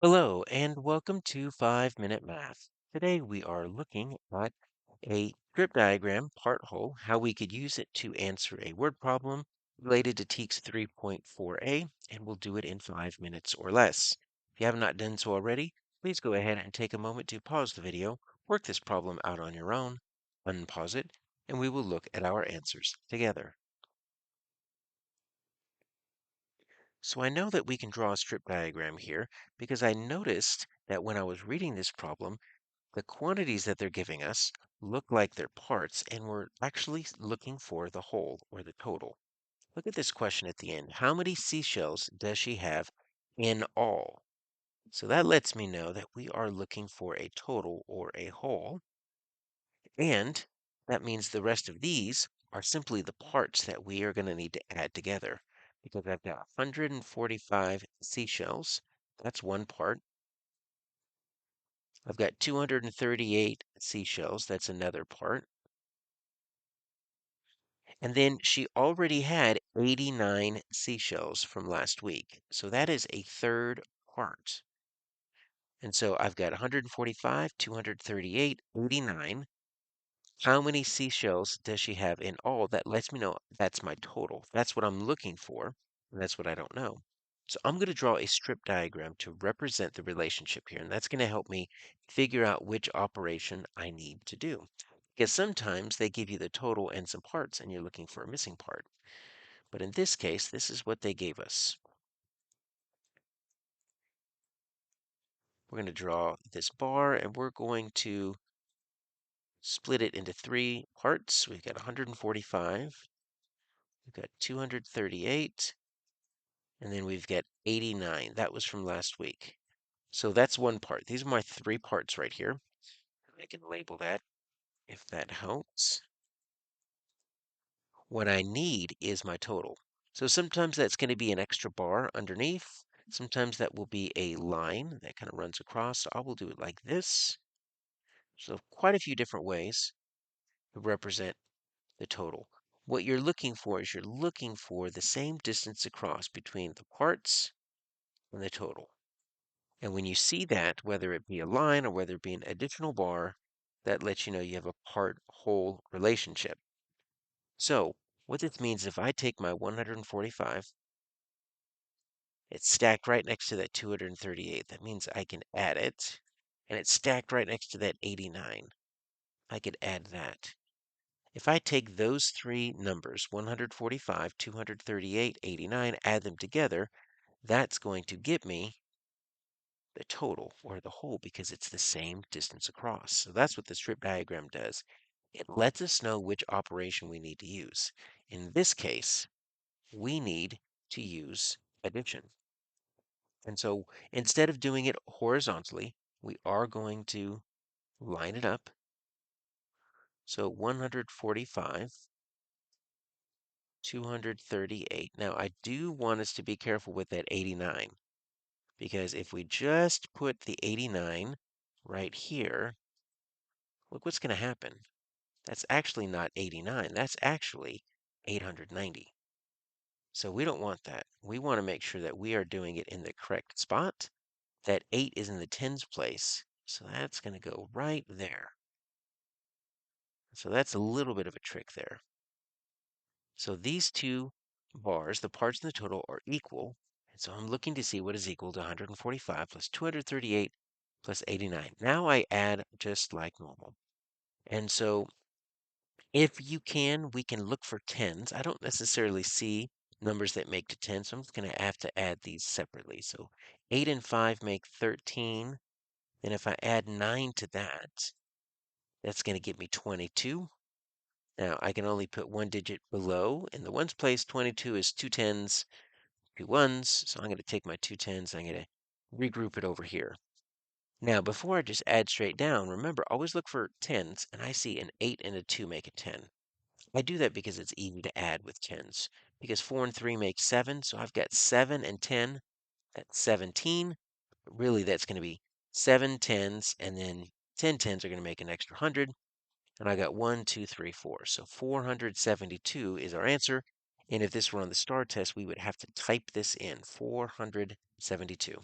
Hello and welcome to 5 Minute Math. Today we are looking at a strip diagram, part whole, how we could use it to answer a word problem related to TEKS 3.4a, and we'll do it in 5 minutes or less. If you have not done so already, please go ahead and take a moment to pause the video, work this problem out on your own, unpause it, and we will look at our answers together. So I know that we can draw a strip diagram here because I noticed that when I was reading this problem, the quantities that they're giving us look like they're parts, and we're actually looking for the whole or the total. Look at this question at the end. How many seashells does she have in all? So that lets me know that we are looking for a total or a whole, and that means the rest of these are simply the parts that we are going to need to add together because I've got 145 seashells. That's one part. I've got 238 seashells. That's another part. And then she already had 89 seashells from last week. So that is a third part. And so I've got 145, 238, 89. How many seashells does she have in all? That lets me know that's my total. That's what I'm looking for, and that's what I don't know. So I'm going to draw a strip diagram to represent the relationship here, and that's going to help me figure out which operation I need to do. Because sometimes they give you the total and some parts, and you're looking for a missing part. But in this case, this is what they gave us. We're going to draw this bar, and we're going to split it into three parts. We've got 145. We've got 238, and then we've got 89. That was from last week. So that's one part. These are my three parts right here. I can label that if that helps. What I need is my total. So sometimes that's going to be an extra bar underneath. Sometimes that will be a line that kind of runs across. So I will do it like this. So quite a few different ways to represent the total. What you're looking for is you're looking for the same distance across between the parts and the total. And when you see that, whether it be a line or whether it be an additional bar, that lets you know you have a part-whole relationship. So what this means, if I take my 145, it's stacked right next to that 238. That means I can add it. And it's stacked right next to that 89. I could add that. If I take those three numbers, 145, 238, 89, add them together, that's going to give me the total or the whole because it's the same distance across. So that's what the strip diagram does. It lets us know which operation we need to use. In this case, we need to use addition. And so instead of doing it horizontally, we are going to line it up. So 145, 238. Now I do want us to be careful with that 89 because if we just put the 89 right here, look what's going to happen. That's actually not 89. That's actually 890. So we don't want that. We want to make sure that we are doing it in the correct spot. That 8 is in the tens place. So that's going to go right there. So that's a little bit of a trick there. So these two bars, the parts and the total, are equal. And so I'm looking to see what is equal to 145 plus 238 plus 89. Now I add just like normal. And so if you can, we can look for tens. I don't necessarily see numbers that make to 10, so I'm just going to have to add these separately. So 8 and 5 make 13. Then if I add 9 to that, that's going to give me 22. Now I can only put one digit below. In the ones place, 22 is two tens, two ones. So I'm going to take my two tens, I'm going to regroup it over here. Now, before I just add straight down, remember, always look for tens, and I see an 8 and a 2 make a 10. I do that because it's easy to add with tens. Because 4 and 3 make 7, so I've got 7 and 10, that's 17. But really, that's going to be 7 tens, and then 10 tens are going to make an extra 100. And I got 1, 2, 3, 4. So 472 is our answer. And if this were on the STAR test, we would have to type this in, 472.